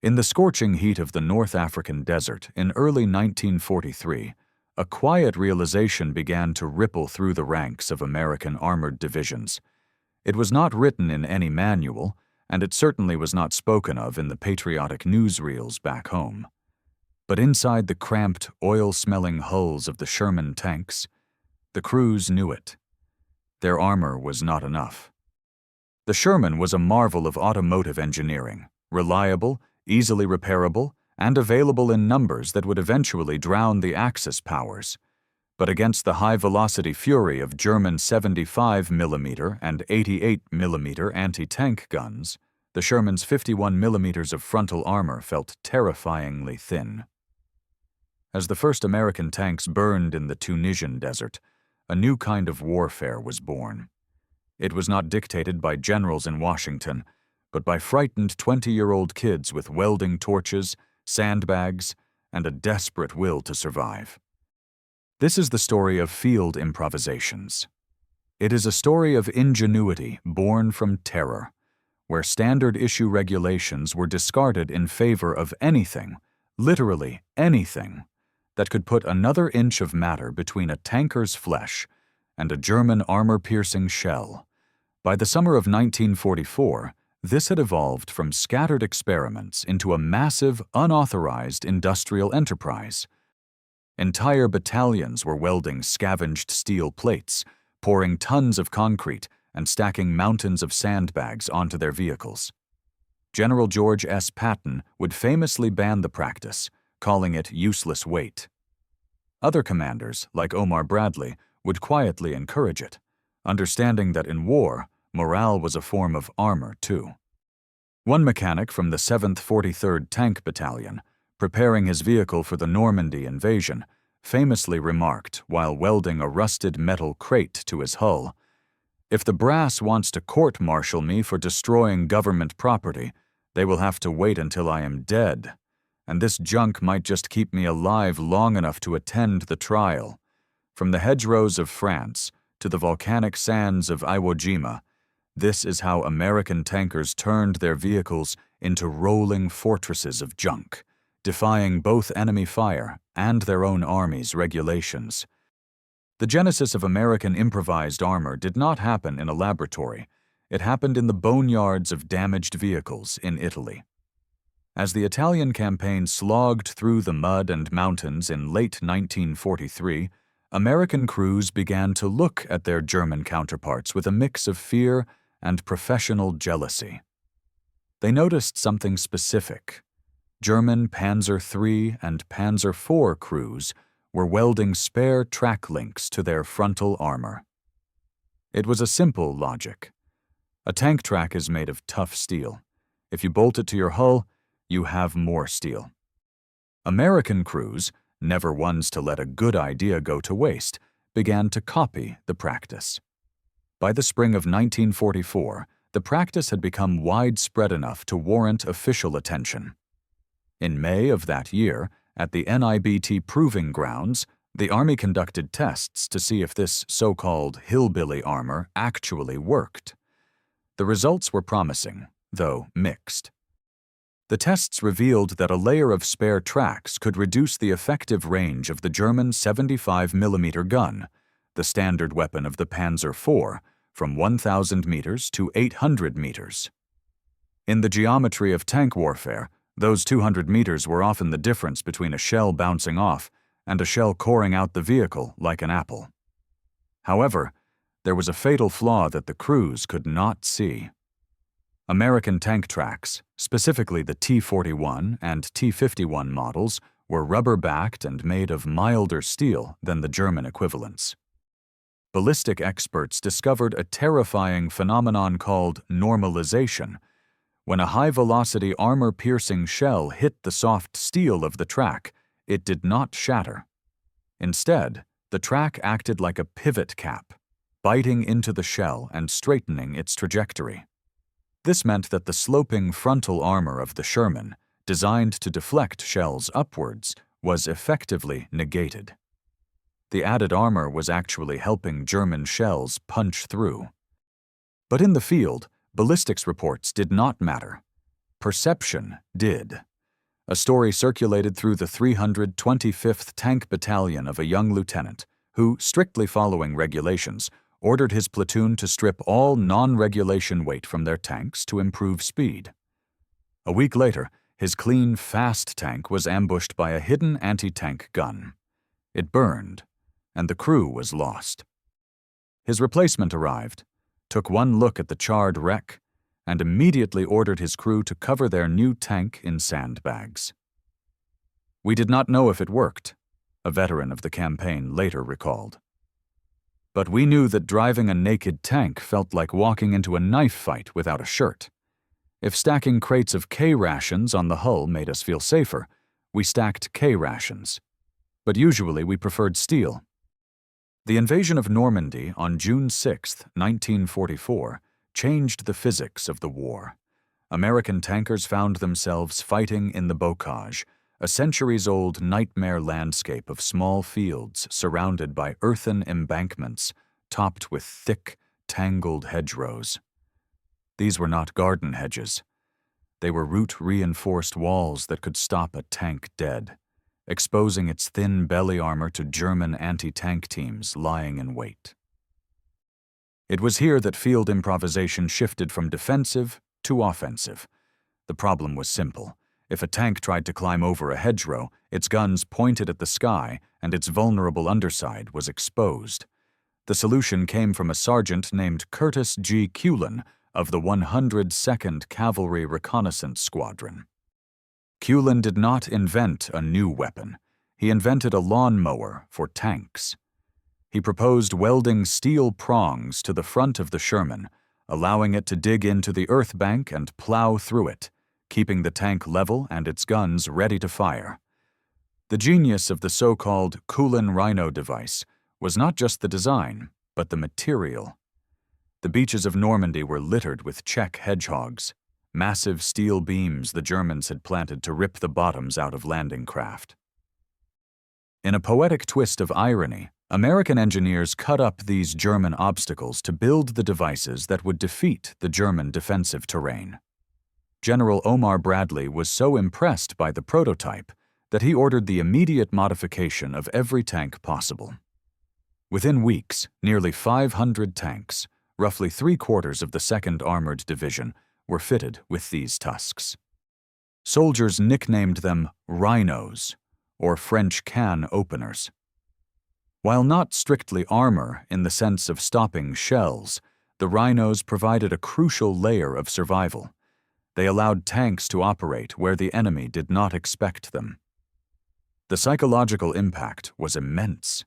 In the scorching heat of the North African desert in early 1943, a quiet realization began to ripple through the ranks of American armored divisions. It was not written in any manual, and it certainly was not spoken of in the patriotic newsreels back home. But inside the cramped, oil-smelling hulls of the Sherman tanks, the crews knew it. Their armor was not enough. The Sherman was a marvel of automotive engineering, reliable, easily repairable, and available in numbers that would eventually drown the Axis powers. But against the high-velocity fury of German 75mm and 88mm anti-tank guns, the Sherman's 51mm of frontal armor felt terrifyingly thin. As the first American tanks burned in the Tunisian desert, a new kind of warfare was born. It was not dictated by generals in Washington, but by frightened 20-year-old kids with welding torches, sandbags, and a desperate will to survive. This is the story of field improvisations. It is a story of ingenuity born from terror, where standard-issue regulations were discarded in favor of anything, literally anything, that could put another inch of matter between a tanker's flesh and a German armor-piercing shell. By the summer of 1944, this had evolved from scattered experiments into a massive, unauthorized industrial enterprise. Entire battalions were welding scavenged steel plates, pouring tons of concrete, and stacking mountains of sandbags onto their vehicles. General George S. Patton would famously ban the practice, calling it useless weight. Other commanders, like Omar Bradley, would quietly encourage it, understanding that in war, morale was a form of armor, too. One mechanic from the 7th 43rd Tank Battalion, preparing his vehicle for the Normandy invasion, famously remarked while welding a rusted metal crate to his hull, "If the brass wants to court-martial me for destroying government property, they will have to wait until I am dead, and this junk might just keep me alive long enough to attend the trial. From the hedgerows of France to the volcanic sands of Iwo Jima, this is how American tankers turned their vehicles into rolling fortresses of junk, defying both enemy fire and their own army's regulations." The genesis of American improvised armor did not happen in a laboratory. It happened in the boneyards of damaged vehicles in Italy. As the Italian campaign slogged through the mud and mountains in late 1943, American crews began to look at their German counterparts with a mix of fear and professional jealousy. They noticed something specific. German Panzer III and Panzer IV crews were welding spare track links to their frontal armor. It was a simple logic. A tank track is made of tough steel. If you bolt it to your hull, you have more steel. American crews, never ones to let a good idea go to waste, began to copy the practice. By the spring of 1944, the practice had become widespread enough to warrant official attention. In May of that year, at the NIBT Proving Grounds, the Army conducted tests to see if this so-called hillbilly armor actually worked. The results were promising, though mixed. The tests revealed that a layer of spare tracks could reduce the effective range of the German 75mm gun, the standard weapon of the Panzer IV, from 1,000 meters to 800 meters. In the geometry of tank warfare, those 200 meters were often the difference between a shell bouncing off and a shell coring out the vehicle like an apple. However, there was a fatal flaw that the crews could not see. American tank tracks, specifically the T-41 and T-51 models, were rubber-backed and made of milder steel than the German equivalents. Ballistic experts discovered a terrifying phenomenon called normalization. When a high-velocity armor-piercing shell hit the soft steel of the track, it did not shatter. Instead, the track acted like a pivot cap, biting into the shell and straightening its trajectory. This meant that the sloping frontal armor of the Sherman, designed to deflect shells upwards, was effectively negated. The added armor was actually helping German shells punch through. But in the field, ballistics reports did not matter. Perception did. A story circulated through the 325th Tank Battalion of a young lieutenant who, strictly following regulations, ordered his platoon to strip all non-regulation weight from their tanks to improve speed. A week later, his clean, fast tank was ambushed by a hidden anti-tank gun. It burned, and the crew was lost. His replacement arrived, took one look at the charred wreck, and immediately ordered his crew to cover their new tank in sandbags. "We did not know if it worked," a veteran of the campaign later recalled. "But we knew that driving a naked tank felt like walking into a knife fight without a shirt. If stacking crates of K rations on the hull made us feel safer, we stacked K rations. But usually we preferred steel." The invasion of Normandy on June 6, 1944, changed the physics of the war. American tankers found themselves fighting in the bocage, a centuries-old nightmare landscape of small fields surrounded by earthen embankments topped with thick, tangled hedgerows. These were not garden hedges. They were root-reinforced walls that could stop a tank dead, exposing its thin belly armor to German anti-tank teams lying in wait. It was here that field improvisation shifted from defensive to offensive. The problem was simple. If a tank tried to climb over a hedgerow, its guns pointed at the sky and its vulnerable underside was exposed. The solution came from a sergeant named Curtis G. Culin of the 102nd Cavalry Reconnaissance Squadron. Culin did not invent a new weapon. He invented a lawnmower for tanks. He proposed welding steel prongs to the front of the Sherman, allowing it to dig into the earth bank and plow through it, keeping the tank level and its guns ready to fire. The genius of the so-called Culin Rhino device was not just the design, but the material. The beaches of Normandy were littered with Czech hedgehogs, massive steel beams the Germans had planted to rip the bottoms out of landing craft. In a poetic twist of irony, American engineers cut up these German obstacles to build the devices that would defeat the German defensive terrain. General Omar Bradley was so impressed by the prototype that he ordered the immediate modification of every tank possible. Within weeks, nearly 500 tanks, roughly 3/4 of the 2nd Armored Division, were fitted with these tusks. Soldiers nicknamed them rhinos, or French can openers. While not strictly armor in the sense of stopping shells, the rhinos provided a crucial layer of survival. They allowed tanks to operate where the enemy did not expect them. The psychological impact was immense.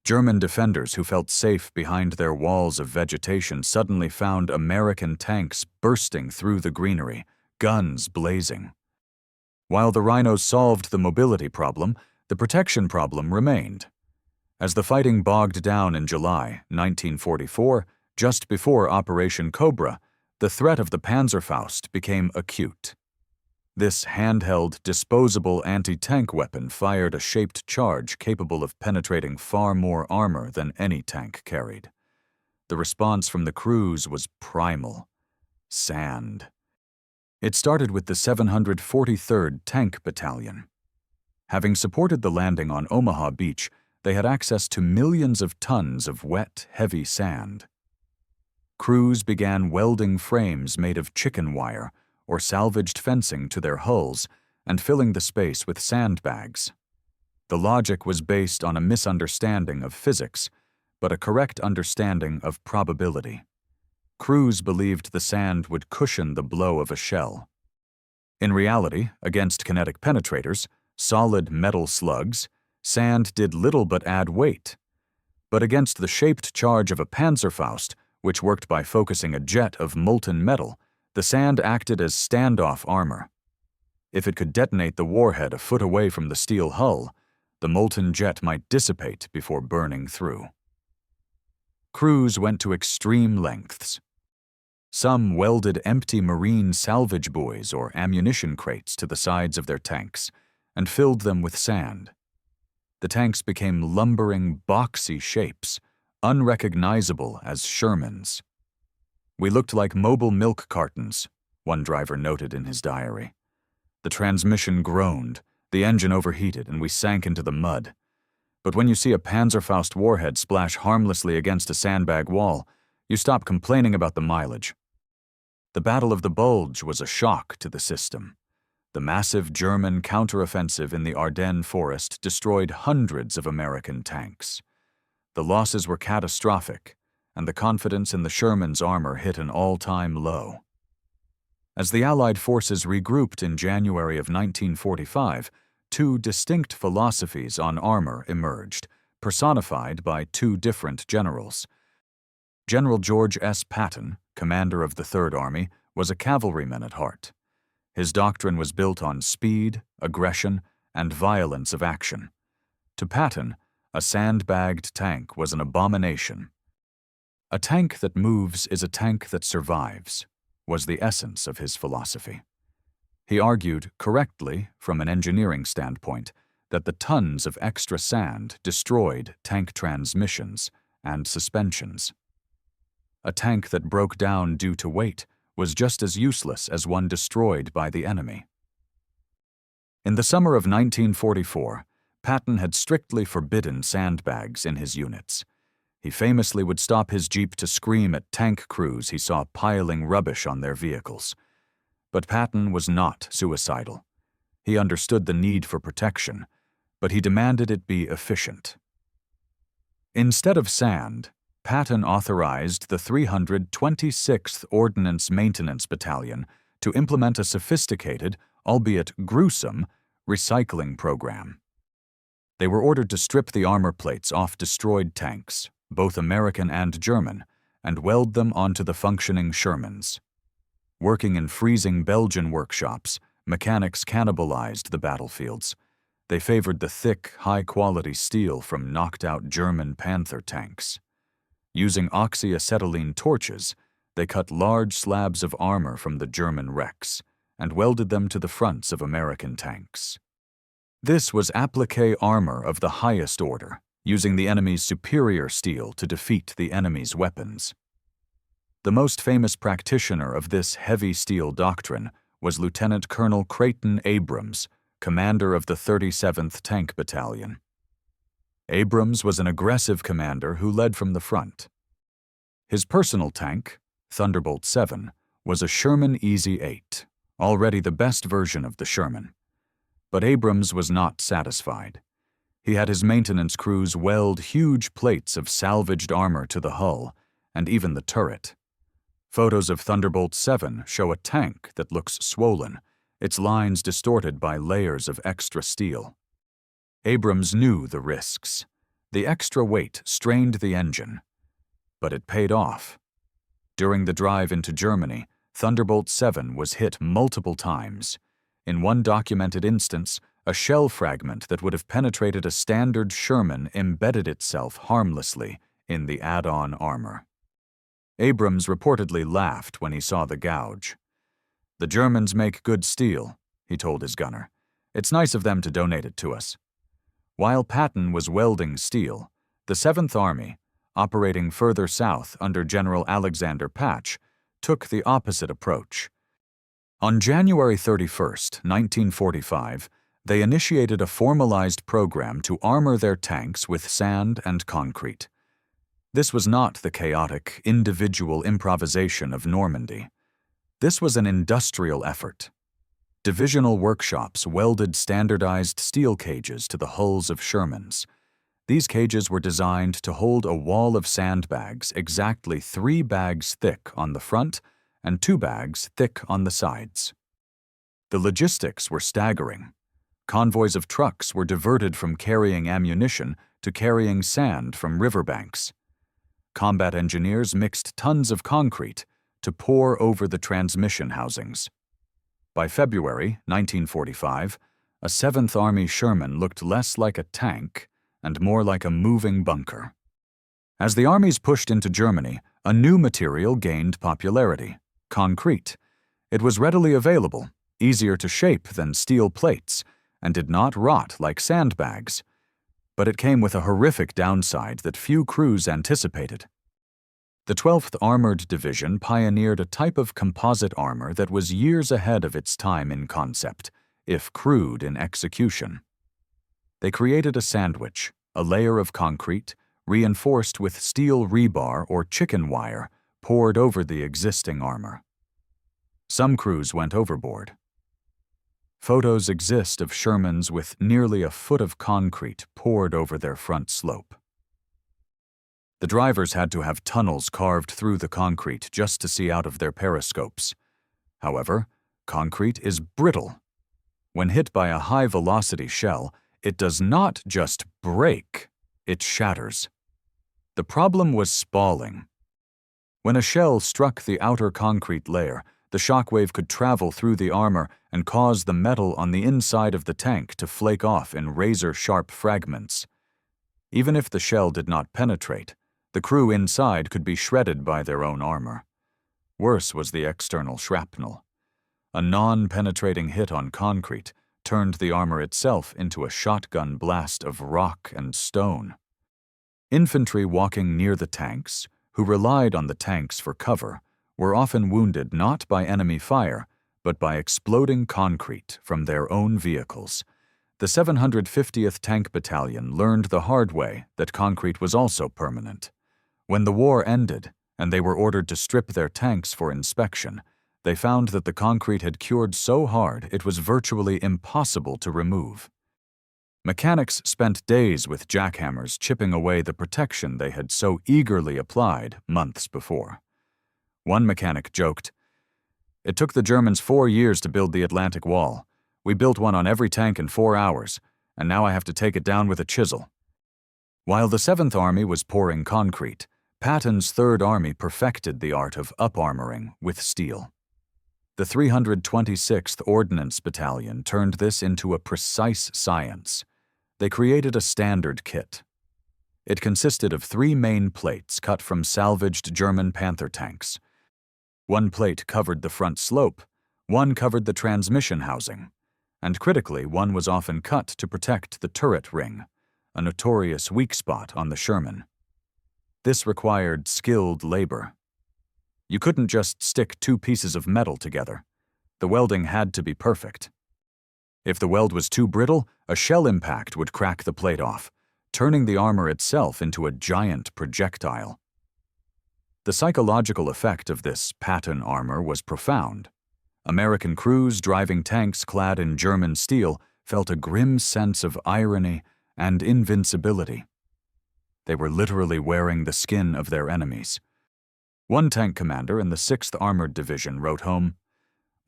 German defenders who felt safe behind their walls of vegetation suddenly found American tanks bursting through the greenery, guns blazing. While the rhinos solved the mobility problem, the protection problem remained. As the fighting bogged down in July 1944, just before Operation Cobra, the threat of the Panzerfaust became acute. This handheld, disposable anti-tank weapon fired a shaped charge capable of penetrating far more armor than any tank carried. The response from the crews was primal: sand. It started with the 743rd Tank Battalion. Having supported the landing on Omaha Beach, they had access to millions of tons of wet, heavy sand. Crews began welding frames made of chicken wire or salvaged fencing to their hulls and filling the space with sandbags. The logic was based on a misunderstanding of physics, but a correct understanding of probability. Crews believed the sand would cushion the blow of a shell. In reality, against kinetic penetrators, solid metal slugs, sand did little but add weight. But against the shaped charge of a Panzerfaust, which worked by focusing a jet of molten metal, the sand acted as standoff armor. If it could detonate the warhead a foot away from the steel hull, the molten jet might dissipate before burning through. Crews went to extreme lengths. Some welded empty marine salvage buoys or ammunition crates to the sides of their tanks and filled them with sand. The tanks became lumbering, boxy shapes, unrecognizable as Shermans. "We looked like mobile milk cartons," one driver noted in his diary. The transmission groaned, the engine overheated, and we sank into the mud. But when you see a Panzerfaust warhead splash harmlessly against a sandbag wall, you stop complaining about the mileage. The Battle of the Bulge was a shock to the system. The massive German counteroffensive in the Ardennes forest destroyed hundreds of American tanks. The losses were catastrophic, and the confidence in the Sherman's armor hit an all-time low. As the Allied forces regrouped in January of 1945, two distinct philosophies on armor emerged, personified by two different generals. General George S. Patton, commander of the Third Army, was a cavalryman at heart. His doctrine was built on speed, aggression, and violence of action. To Patton, a sandbagged tank was an abomination. "A tank that moves is a tank that survives," was the essence of his philosophy. He argued, correctly from an engineering standpoint, that the tons of extra sand destroyed tank transmissions and suspensions. A tank that broke down due to weight was just as useless as one destroyed by the enemy. In the summer of 1944, Patton had strictly forbidden sandbags in his units. He famously would stop his jeep to scream at tank crews he saw piling rubbish on their vehicles. But Patton was not suicidal. He understood the need for protection, but he demanded it be efficient. Instead of sand, Patton authorized the 326th Ordnance Maintenance Battalion to implement a sophisticated, albeit gruesome, recycling program. They were ordered to strip the armor plates off destroyed tanks, both American and German, and weld them onto the functioning Shermans. Working in freezing Belgian workshops, mechanics cannibalized the battlefields. They favored the thick, high-quality steel from knocked-out German Panther tanks. Using oxyacetylene torches, they cut large slabs of armor from the German wrecks and welded them to the fronts of American tanks. This was appliqué armor of the highest order, using the enemy's superior steel to defeat the enemy's weapons. The most famous practitioner of this heavy steel doctrine was Lieutenant Colonel Creighton Abrams, commander of the 37th Tank Battalion. Abrams was an aggressive commander who led from the front. His personal tank, Thunderbolt VII, was a Sherman Easy 8, already the best version of the Sherman. But Abrams was not satisfied. He had his maintenance crews weld huge plates of salvaged armor to the hull, and even the turret. Photos of Thunderbolt VII show a tank that looks swollen, its lines distorted by layers of extra steel. Abrams knew the risks. The extra weight strained the engine. But it paid off. During the drive into Germany, Thunderbolt VII was hit multiple times. In one documented instance, a shell fragment that would have penetrated a standard Sherman embedded itself harmlessly in the add-on armor. Abrams reportedly laughed when he saw the gouge. "The Germans make good steel," he told his gunner. "It's nice of them to donate it to us." While Patton was welding steel, the 7th Army, operating further south under General Alexander Patch, took the opposite approach. On January 31, 1945, they initiated a formalized program to armor their tanks with sand and concrete. This was not the chaotic, individual improvisation of Normandy. This was an industrial effort. Divisional workshops welded standardized steel cages to the hulls of Shermans. These cages were designed to hold a wall of sandbags exactly 3 bags thick on the front and 2 bags thick on the sides. The logistics were staggering. Convoys of trucks were diverted from carrying ammunition to carrying sand from riverbanks. Combat engineers mixed tons of concrete to pour over the transmission housings. By February 1945, a 7th Army Sherman looked less like a tank and more like a moving bunker. As the armies pushed into Germany, a new material gained popularity: concrete. It was readily available, easier to shape than steel plates, and did not rot like sandbags. But it came with a horrific downside that few crews anticipated. The 12th Armored Division pioneered a type of composite armor that was years ahead of its time in concept: if crude in execution. They created a sandwich, a layer of concrete, reinforced with steel rebar or chicken wire, poured over the existing armor. Some crews went overboard. Photos exist of Shermans with nearly a foot of concrete poured over their front slope. The drivers had to have tunnels carved through the concrete just to see out of their periscopes. However, concrete is brittle. When hit by a high-velocity shell, it does not just break, it shatters. The problem was spalling. When a shell struck the outer concrete layer, the shockwave could travel through the armor and cause the metal on the inside of the tank to flake off in razor-sharp fragments. Even if the shell did not penetrate, the crew inside could be shredded by their own armor. Worse was the external shrapnel. A non-penetrating hit on concrete turned the armor itself into a shotgun blast of rock and stone. Infantry walking near the tanks, who relied on the tanks for cover, were often wounded not by enemy fire, but by exploding concrete from their own vehicles. The 750th Tank Battalion learned the hard way that concrete was also permanent. When the war ended, and they were ordered to strip their tanks for inspection, they found that the concrete had cured so hard it was virtually impossible to remove. Mechanics spent days with jackhammers chipping away the protection they had so eagerly applied months before. One mechanic joked, "It took the Germans 4 years to build the Atlantic Wall. We built one on every tank in 4 hours, and now I have to take it down with a chisel." While the 7th Army was pouring concrete, Patton's 3rd Army perfected the art of up-armoring with steel. The 326th Ordnance Battalion turned this into a precise science. They created a standard kit. It consisted of 3 main plates cut from salvaged German Panther tanks. One plate covered the front slope, one covered the transmission housing, and critically, one was often cut to protect the turret ring, a notorious weak spot on the Sherman. This required skilled labor. You couldn't just stick 2 pieces of metal together. The welding had to be perfect. If the weld was too brittle, a shell impact would crack the plate off, turning the armor itself into a giant projectile. The psychological effect of this Patton armor was profound. American crews driving tanks clad in German steel felt a grim sense of irony and invincibility. They were literally wearing the skin of their enemies. One tank commander in the 6th Armored Division wrote home,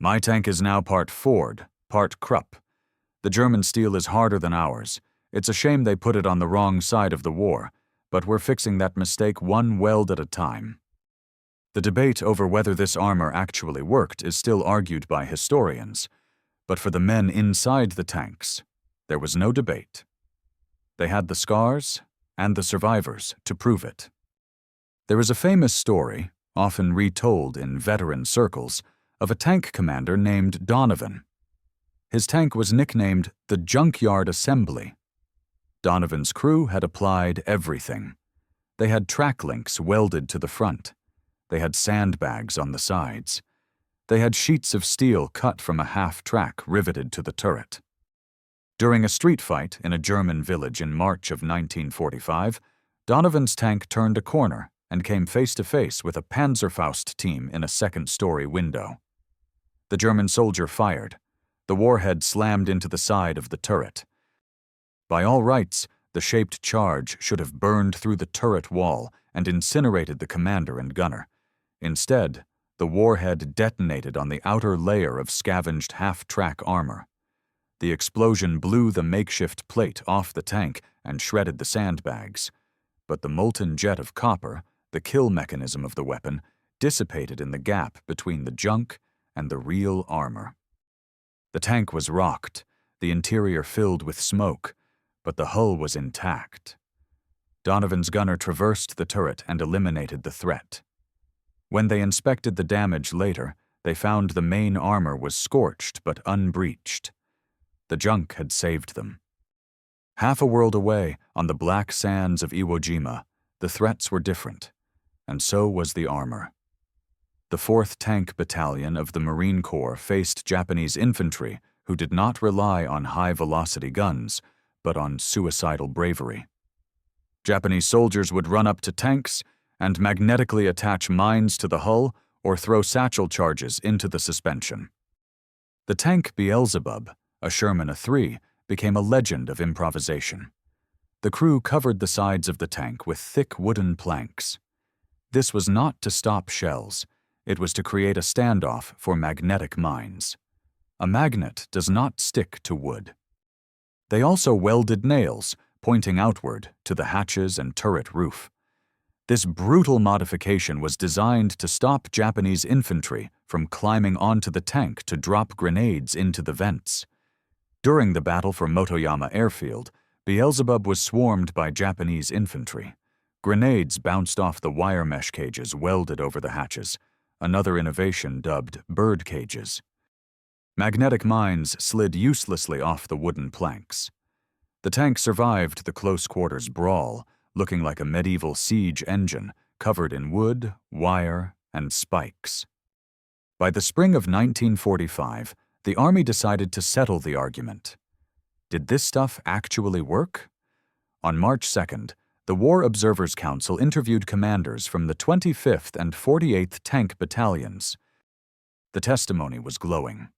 "My tank is now part Ford, part Krupp. The German steel is harder than ours. It's a shame they put it on the wrong side of the war, but we're fixing that mistake one weld at a time." The debate over whether this armor actually worked is still argued by historians, but for the men inside the tanks, there was no debate. They had the scars and the survivors to prove it. There is a famous story, often retold in veteran circles, of a tank commander named Donovan. His tank was nicknamed the Junkyard Assembly. Donovan's crew had applied everything. They had track links welded to the front. They had sandbags on the sides. They had sheets of steel cut from a half-track riveted to the turret. During a street fight in a German village in March of 1945, Donovan's tank turned a corner and came face-to-face with a Panzerfaust team in a second-story window. The German soldier fired. The warhead slammed into the side of the turret. By all rights, the shaped charge should have burned through the turret wall and incinerated the commander and gunner. Instead, the warhead detonated on the outer layer of scavenged half-track armor. The explosion blew the makeshift plate off the tank and shredded the sandbags, but the molten jet of copper, the kill mechanism of the weapon, dissipated in the gap between the junk and the real armor. The tank was rocked, the interior filled with smoke, but the hull was intact. Donovan's gunner traversed the turret and eliminated the threat. When they inspected the damage later, they found the main armor was scorched but unbreached. The junk had saved them. Half a world away, on the black sands of Iwo Jima, the threats were different, and so was the armor. The 4th Tank Battalion of the Marine Corps faced Japanese infantry who did not rely on high-velocity guns, but on suicidal bravery. Japanese soldiers would run up to tanks and magnetically attach mines to the hull or throw satchel charges into the suspension. The tank Beelzebub, a Sherman III, became a legend of improvisation. The crew covered the sides of the tank with thick wooden planks. This was not to stop shells. It was to create a standoff for magnetic mines. A magnet does not stick to wood. They also welded nails, pointing outward, to the hatches and turret roof. This brutal modification was designed to stop Japanese infantry from climbing onto the tank to drop grenades into the vents. During the battle for Motoyama Airfield, Beelzebub was swarmed by Japanese infantry. Grenades bounced off the wire mesh cages welded over the hatches, another innovation dubbed birdcages. Magnetic mines slid uselessly off the wooden planks. The tank survived the close-quarters brawl, looking like a medieval siege engine covered in wood, wire, and spikes. By the spring of 1945, the Army decided to settle the argument. Did this stuff actually work? On March 2nd, the War Observers Council interviewed commanders from the 25th and 48th Tank Battalions. The testimony was glowing.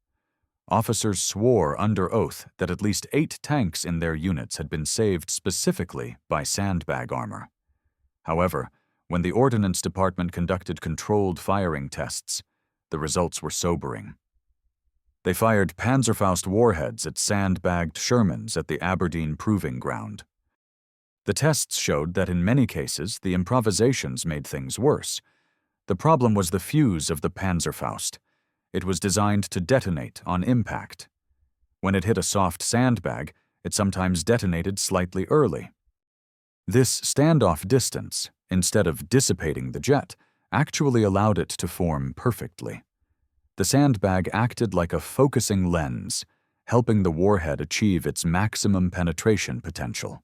Officers swore under oath that at least 8 tanks in their units had been saved specifically by sandbag armor. However, when the Ordnance Department conducted controlled firing tests, the results were sobering. They fired Panzerfaust warheads at sandbagged Shermans at the Aberdeen Proving Ground. The tests showed that in many cases the improvisations made things worse. The problem was the fuse of the Panzerfaust. It was designed to detonate on impact. When it hit a soft sandbag, it sometimes detonated slightly early. This standoff distance, instead of dissipating the jet, actually allowed it to form perfectly. The sandbag acted like a focusing lens, helping the warhead achieve its maximum penetration potential.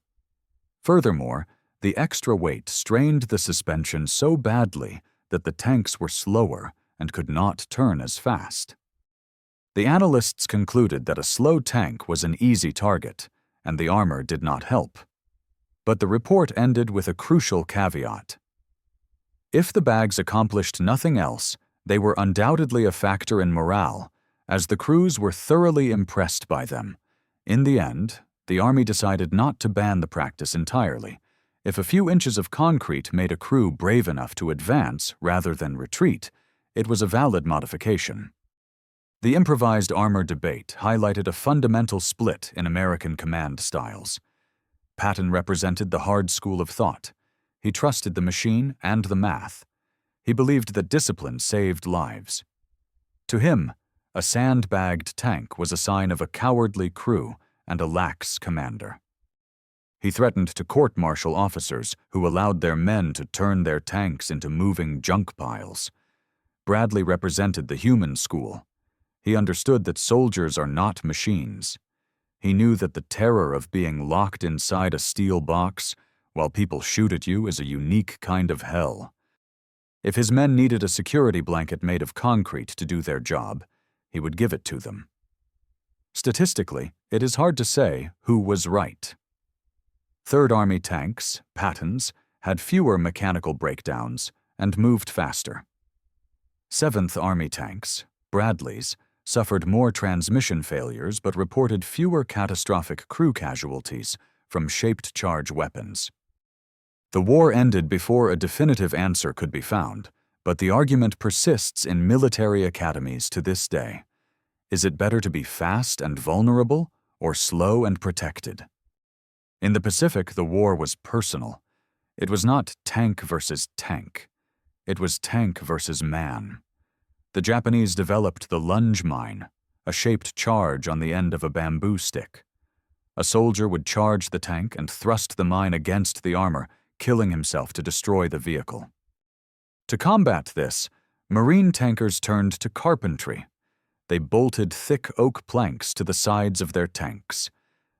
Furthermore, the extra weight strained the suspension so badly that the tanks were slower and could not turn as fast. The analysts concluded that a slow tank was an easy target, and the armor did not help. But the report ended with a crucial caveat. If the bags accomplished nothing else, they were undoubtedly a factor in morale, as the crews were thoroughly impressed by them. In the end, the Army decided not to ban the practice entirely. If a few inches of concrete made a crew brave enough to advance rather than retreat, it was a valid modification. The improvised armor debate highlighted a fundamental split in American command styles. Patton represented the hard school of thought. He trusted the machine and the math. He believed that discipline saved lives. To him, a sandbagged tank was a sign of a cowardly crew and a lax commander. He threatened to court-martial officers who allowed their men to turn their tanks into moving junk piles. Bradley represented the human school. He understood that soldiers are not machines. He knew that the terror of being locked inside a steel box while people shoot at you is a unique kind of hell. If his men needed a security blanket made of concrete to do their job, he would give it to them. Statistically, it is hard to say who was right. Third Army tanks, Pattons, had fewer mechanical breakdowns and moved faster. Seventh Army tanks, Bradleys, suffered more transmission failures but reported fewer catastrophic crew casualties from shaped-charge weapons. The war ended before a definitive answer could be found, but the argument persists in military academies to this day. Is it better to be fast and vulnerable or slow and protected? In the Pacific, the war was personal. It was not tank versus tank. It was tank versus man. The Japanese developed the lunge mine, a shaped charge on the end of a bamboo stick. A soldier would charge the tank and thrust the mine against the armor, killing himself to destroy the vehicle. To combat this, Marine tankers turned to carpentry. They bolted thick oak planks to the sides of their tanks.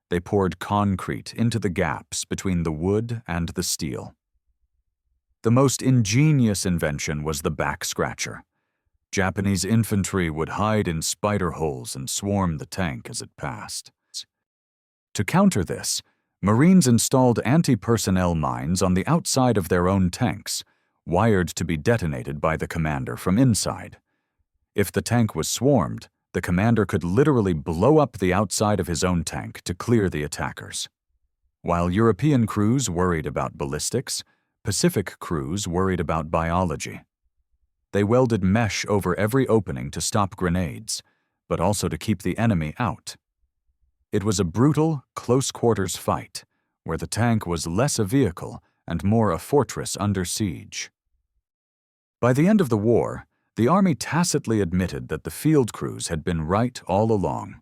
They poured concrete into the gaps between the wood and the steel. The most ingenious invention was the back scratcher. Japanese infantry would hide in spider holes and swarm the tank as it passed. To counter this, Marines installed anti-personnel mines on the outside of their own tanks, wired to be detonated by the commander from inside. If the tank was swarmed, the commander could literally blow up the outside of his own tank to clear the attackers. While European crews worried about ballistics, Pacific crews worried about biology. They welded mesh over every opening to stop grenades, but also to keep the enemy out. It was a brutal, close-quarters fight, where the tank was less a vehicle and more a fortress under siege. By the end of the war, the Army tacitly admitted that the field crews had been right all along.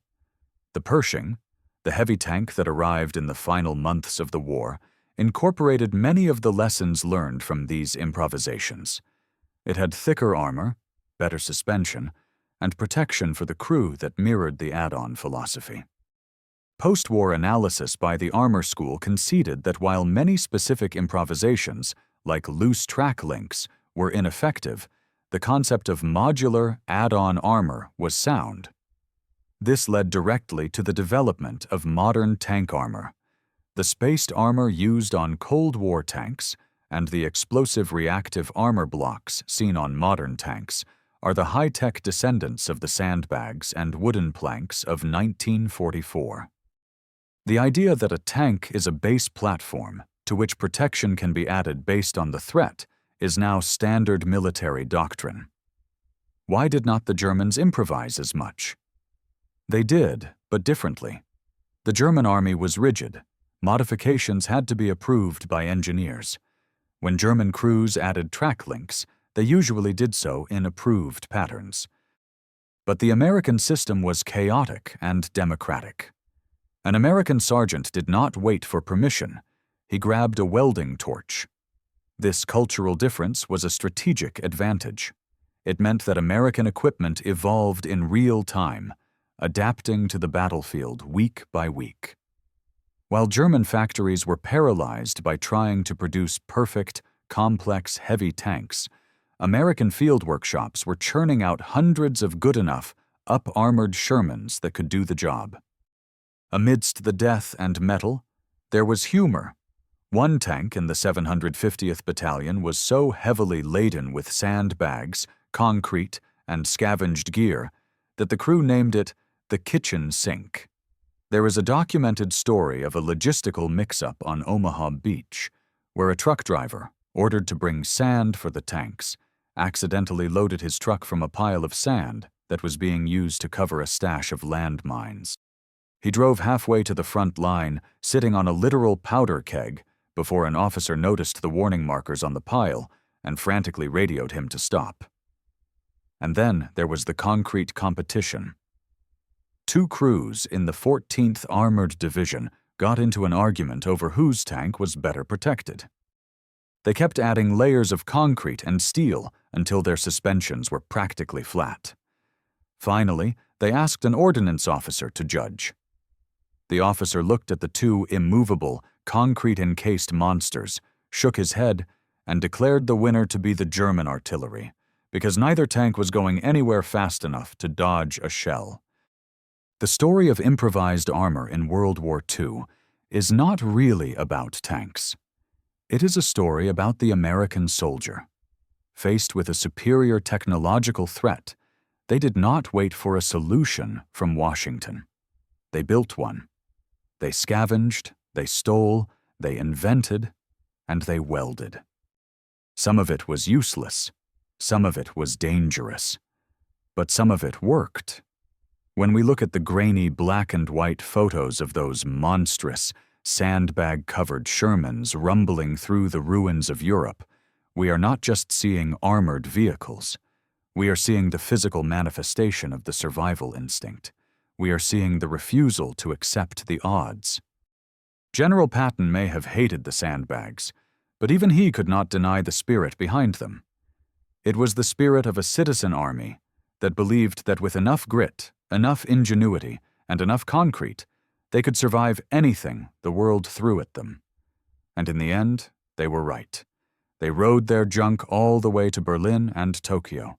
The Pershing, the heavy tank that arrived in the final months of the war, incorporated many of the lessons learned from these improvisations. It had thicker armor, better suspension, and protection for the crew that mirrored the add-on philosophy. Post-war analysis by the Armor School conceded that while many specific improvisations, like loose track links, were ineffective, the concept of modular, add-on armor was sound. This led directly to the development of modern tank armor. The spaced armor used on Cold War tanks and the explosive reactive armor blocks seen on modern tanks are the high-tech descendants of the sandbags and wooden planks of 1944. The idea that a tank is a base platform to which protection can be added based on the threat is now standard military doctrine. Why did not the Germans improvise as much? They did, but differently. The German army was rigid. Modifications had to be approved by engineers. When German crews added track links, they usually did so in approved patterns. But the American system was chaotic and democratic. An American sergeant did not wait for permission. He grabbed a welding torch. This cultural difference was a strategic advantage. It meant that American equipment evolved in real time, adapting to the battlefield week by week. While German factories were paralyzed by trying to produce perfect, complex, heavy tanks, American field workshops were churning out hundreds of good enough, up-armored Shermans that could do the job. Amidst the death and metal, there was humor. One tank in the 750th Battalion was so heavily laden with sandbags, concrete, and scavenged gear that the crew named it the kitchen sink. There is a documented story of a logistical mix-up on Omaha Beach, where a truck driver, ordered to bring sand for the tanks, accidentally loaded his truck from a pile of sand that was being used to cover a stash of landmines. He drove halfway to the front line, sitting on a literal powder keg, before an officer noticed the warning markers on the pile and frantically radioed him to stop. And then there was the concrete competition. Two crews in the 14th Armored Division got into an argument over whose tank was better protected. They kept adding layers of concrete and steel until their suspensions were practically flat. Finally, they asked an ordnance officer to judge. The officer looked at the two immovable, concrete-encased monsters, shook his head, and declared the winner to be the German artillery, because neither tank was going anywhere fast enough to dodge a shell. The story of improvised armor in World War II is not really about tanks. It is a story about the American soldier. Faced with a superior technological threat, they did not wait for a solution from Washington. They built one. They scavenged, they stole, they invented, and they welded. Some of it was useless, some of it was dangerous, but some of it worked. When we look at the grainy black and white photos of those monstrous, sandbag-covered Shermans rumbling through the ruins of Europe, we are not just seeing armored vehicles. We are seeing the physical manifestation of the survival instinct. We are seeing the refusal to accept the odds. General Patton may have hated the sandbags, but even he could not deny the spirit behind them. It was the spirit of a citizen army that believed that with enough grit, enough ingenuity, and enough concrete, they could survive anything the world threw at them. And in the end, they were right. They rode their junk all the way to Berlin and Tokyo.